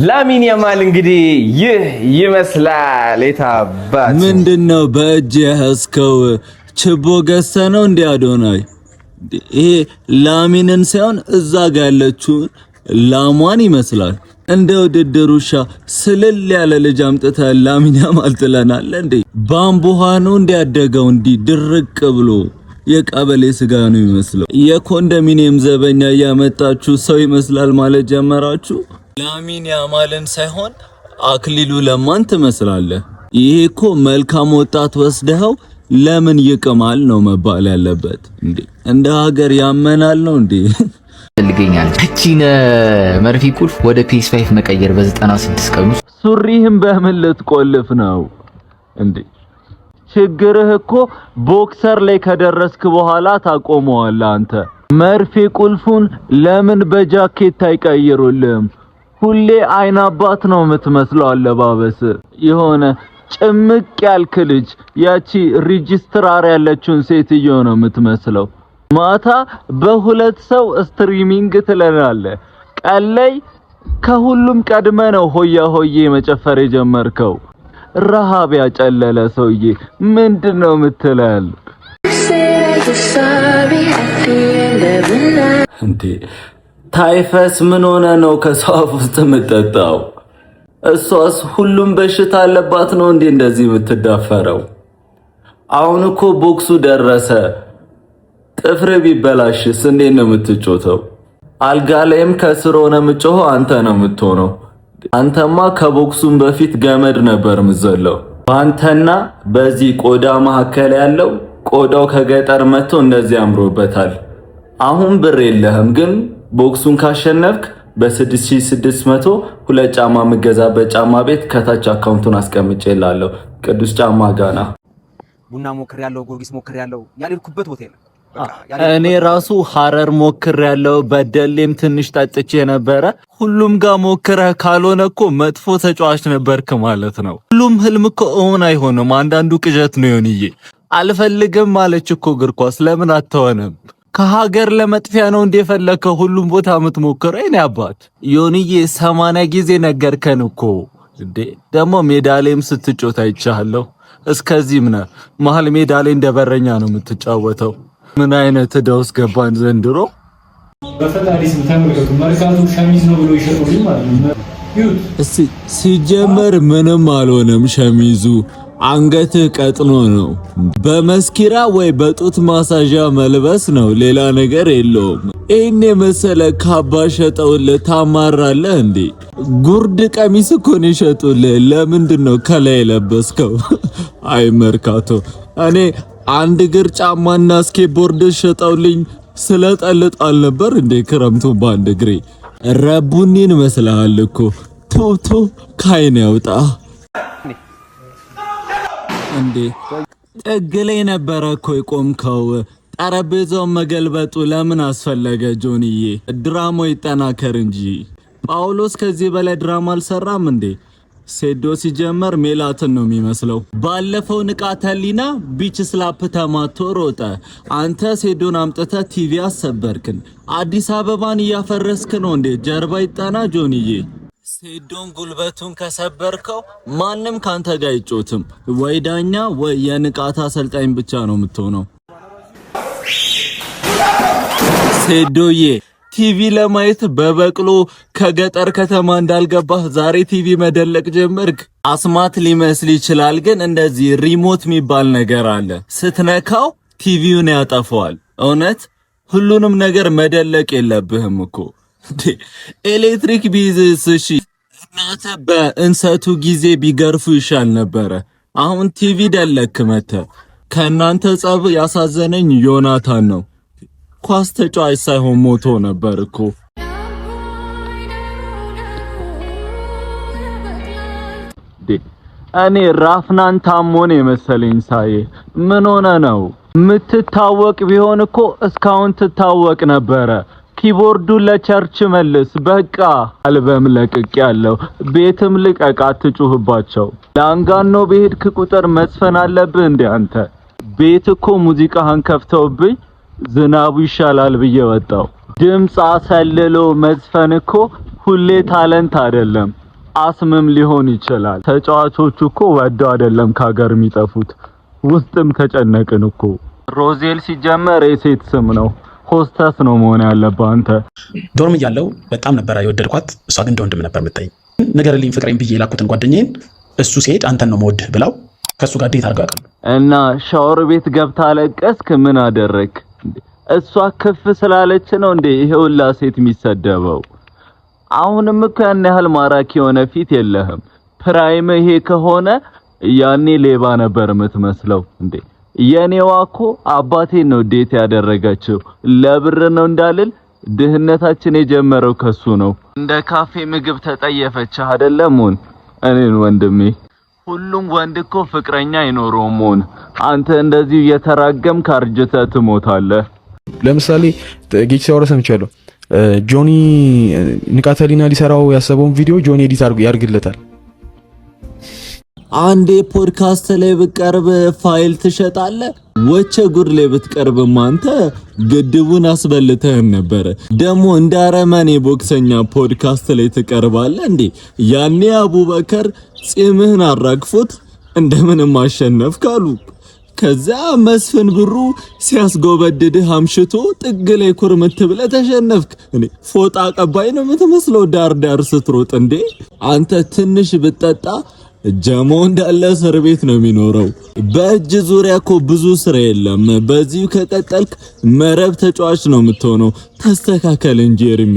ላሚን ያማል እንግዲህ ይህ ይመስላል። የታባት ምንድነው በእጅ ያስከው? ችቦ ገሰ ነው እንዴ አዶናይ? ይሄ ላሚንን ሳይሆን እዛ ጋር ያለችውን ላሟን ይመስላል። እንደ ውድድሩሻ ስልል ያለ ልጅ አምጥተህ ላሚን ያማል ትለናል እንዴ? ባምቡሃ ነው እንዲያደገው እንዲ ድርቅ ብሎ የቀበሌ ስጋ ነው ይመስለው። የኮንዶሚኒየም ዘበኛ ያመጣችሁ ሰው ይመስላል ማለት ጀመራችሁ። ላሚን ያማልን ሳይሆን አክሊሉ ለማን ትመስላለህ? ይሄ እኮ መልካም ወጣት ወስደኸው ለምን ይቅማል ነው መባል ያለበት እንዴ? እንደ ሀገር ያመናል ነው እንዴ? ልገኛል እቺን መርፊ ቁልፍ ወደ PS5 መቀየር በ96 ቀን ውስጥ ሱሪህም በምን ልትቆልፍ ነው እንዴ? ችግርህ እኮ ቦክሰር ላይ ከደረስክ በኋላ ታቆመዋለህ አንተ። መርፌ ቁልፉን ለምን በጃኬት አይቀይሩልህም? ሁሌ አይን አባት ነው የምትመስለው አለባበስ። የሆነ ጭምቅ ያልክ ልጅ ያቺ ሬጂስትራር ያለችውን ሴትዮ ነው የምትመስለው። ማታ በሁለት ሰው ስትሪሚንግ ትለናለህ። ቀን ላይ ከሁሉም ቀድመ ነው ሆያ ሆዬ መጨፈር የጀመርከው። ረሃብ ያጨለለ ሰውዬ ምንድነው የምትላል እንዴ? ታይፈስ ምን ሆነ ነው ከሰው አፍ ውስጥ የምትጠጣው? እሷስ ሁሉም በሽታ አለባት ነው እንዴ እንደዚህ የምትዳፈረው? አሁን እኮ ቦክሱ ደረሰ። ጥፍር ቢበላሽስ እንዴት ነው የምትጮተው? አልጋ ላይም ከስር ሆነ የምትጮኸው አንተ ነው የምትሆነው። አንተማ ከቦክሱም በፊት ገመድ ነበር የምትዘለው። አንተና በዚህ ቆዳ መካከል ያለው ቆዳው ከገጠር መጥቶ እንደዚህ አምሮበታል። አሁን ብር የለህም ግን ቦክሱን ካሸነፍክ በ6600 ሁለት ጫማ የምገዛበት ጫማ ቤት ከታች አካውንቱን አስቀምጬልሃለሁ። ቅዱስ ጫማ ጋና ቡና ሞክር ያለው ጎርጊስ ሞክር ያለው ያልኩበት ሆቴል እኔ ራሱ ሐረር ሞክር ያለው በደሌም ትንሽ ጠጥቼ ነበረ። ሁሉም ጋር ሞክረህ ካልሆነ እኮ መጥፎ ተጫዋች ነበርክ ማለት ነው። ሁሉም ህልም እኮ እውን አይሆንም። አንዳንዱ ቅዠት ነው። ዮኒዬ አልፈልግም ማለች እኮ እግር ኳስ ለምን አትሆንም? ከሀገር ለመጥፊያ ነው እንደፈለከው ሁሉም ቦታ የምትሞክረው። እኔ አባት ዮኒዬ 80 ጊዜ ነገርከን እኮ እንዴ። ደግሞ ሜዳሌም ስትጮት አይቻለሁ። እስከዚህም ነው መሀል ሜዳሌ እንደበረኛ ነው የምትጫወተው። ምን አይነት ደውስ ገባን ዘንድሮ። በፈጣሪ ስም ተመልከቱ። መርካቶ ሸሚዝ ነው ብሎ ይሸጡልኝ ማለት ነው። እስቲ ሲጀመር ምንም አልሆነም ሸሚዙ። አንገት ቀጥኖ ነው። በመስኪራ ወይ በጡት ማሳዣ መልበስ ነው፣ ሌላ ነገር የለውም። ይሄን የመሰለ ካባ ሸጠውልህ ታማራለህ እንዴ? ጉርድ ቀሚስ እኮ ነው የሸጡልህ። ለምንድነው ከላይ ለበስከው? አይ መርካቶ፣ እኔ አንድ እግር ጫማና ስኬትቦርድ ሸጠውልኝ ስለጠልጥ አልነበር እንዴ ክረምቱ በአንድ እግሬ። ረቡኒን መስለሃል እኮ። ቱቱ ካይን ያውጣ እንዴ። ጥግ ላይ ነበረ እኮ የቆምከው። ጠረጴዛውን መገልበጡ ለምን አስፈለገ ጆንዬ? ድራማው ይጠናከር እንጂ። ጳውሎስ ከዚህ በላይ ድራማ አልሰራም እንዴ? ሴዶ ሲጀመር ሜላትን ነው የሚመስለው። ባለፈው ንቃተ ህሊና ቢች ስላፕ ተማቶ ሮጠ። አንተ ሴዶን አምጥተ ቲቪ አሰበርክን። አዲስ አበባን እያፈረስክ ነው እንዴ? ጀርባ ይጠና ጆንዬ። ሴዶን ጉልበቱን ከሰበርከው ማንም ካንተ ጋር አይጮትም። ወይ ዳኛ ወይ የንቃታ አሰልጣኝ ብቻ ነው የምትሆነው። ሴዶዬ ቲቪ ለማየት በበቅሎ ከገጠር ከተማ እንዳልገባህ ዛሬ ቲቪ መደለቅ ጀመርክ። አስማት ሊመስል ይችላል፣ ግን እንደዚህ ሪሞት የሚባል ነገር አለ። ስትነካው ቲቪውን ያጠፋዋል። እውነት ሁሉንም ነገር መደለቅ የለብህም እኮ። ኤሌክትሪክ ቢዝስ እሺ፣ እናተ በእንሰቱ ጊዜ ቢገርፉ ይሻል ነበረ። አሁን ቲቪ ደለክ መተ። ከእናንተ ጸብ ያሳዘነኝ ዮናታን ነው። ኳስ ተጫዋች ሳይሆን ሞቶ ነበር እኮ። እኔ ራፍናን ታሞን የመሰለኝ ሳይ። ምን ሆነ ነው? ምትታወቅ ቢሆን እኮ እስካሁን ትታወቅ ነበረ። ኪቦርዱ ለቸርች መልስ። በቃ አልበም ለቅቅ ያለው ቤትም ልቀቅ፣ አትጩህባቸው። ላንጋኖ በሄድክ ቁጥር መዝፈን አለብህ እንዴ አንተ? ቤት እኮ ሙዚቃህን ከፍተውብኝ ዝናቡ ይሻላል ብዬ ወጣው። ድምጽ አሰልሎ መዝፈን እኮ ሁሌ ታለንት አይደለም። አስምም ሊሆን ይችላል። ተጫዋቾቹ እኮ ወደው አይደለም ከሀገር የሚጠፉት። ውስጥም ተጨነቅን እኮ። ሮዜል ሲጀመር የሴት ስም ነው። ሆስተስ ነው መሆን ያለበት። አንተ ዶርም እያለው በጣም ነበር የወደድኳት። እሷ ግን እንደወንድም ነበር የምትጠይኝ። ንገርልኝ ፍቅሬን ብዬ የላኩትን ጓደኛዬን እሱ ሲሄድ አንተን ነው መወድህ ብላው ከሱ ጋር ዴት አድርጋ ያውቃሉ። እና ሻወር ቤት ገብታ አለቀስክ? ምን አደረክ? እሷ ከፍ ስላለች ነው እንዴ ይሄ ሁላ ሴት የሚሰደበው? አሁንም እኮ ያን ያህል ማራኪ የሆነ ፊት የለህም። ፕራይም ይሄ ከሆነ ያኔ ሌባ ነበር የምትመስለው እንዴ። የኔዋ እኮ አባቴን ነው ዴት ያደረገችው። ለብር ነው እንዳልል ድህነታችን የጀመረው ከሱ ነው። እንደ ካፌ ምግብ ተጠየፈች አይደለም? እኔን ወንድሜ፣ ሁሉም ወንድ እኮ ፍቅረኛ አይኖረውም። አንተ እንደዚህ እየተራገምክ አርጅተህ ትሞታለህ። ለምሳሌ ጌች ሲያወራ ሰምቻለሁ። ጆኒ ንቃተ ህሊና ሊሰራው ያሰበውን ቪዲዮ ጆኒ ኤዲት ያርግለታል። አንዴ ፖድካስት ላይ ብትቀርብ ፋይል ትሸጣለህ? ወቸ ጉድ ላይ ብትቀርብም አንተ ግድቡን አስበልተህን ነበር። ደግሞ እንደ አረመኔ ቦክሰኛ ፖድካስት ላይ ትቀርባለህ እንዴ? ያኔ አቡበከር ጺምህን አራግፎት እንደምንም አሸነፍክ አሉ። ከዛ መስፍን ብሩ ሲያስጎበድድህ አምሽቶ ጥግ ላይ ኩርምት ብለህ ተሸነፍክ። እኔ ፎጣ ቀባይ ነው የምትመስለው ዳር ዳር ስትሮጥ እንዴ። አንተ ትንሽ ብትጠጣ ጀሞ እንዳለ እስር ቤት ነው የሚኖረው። በእጅ ዙሪያ እኮ ብዙ ስራ የለም። በዚሁ ከቀጠልክ መረብ ተጫዋች ነው የምትሆነው። ተስተካከል እንጂ እርሚ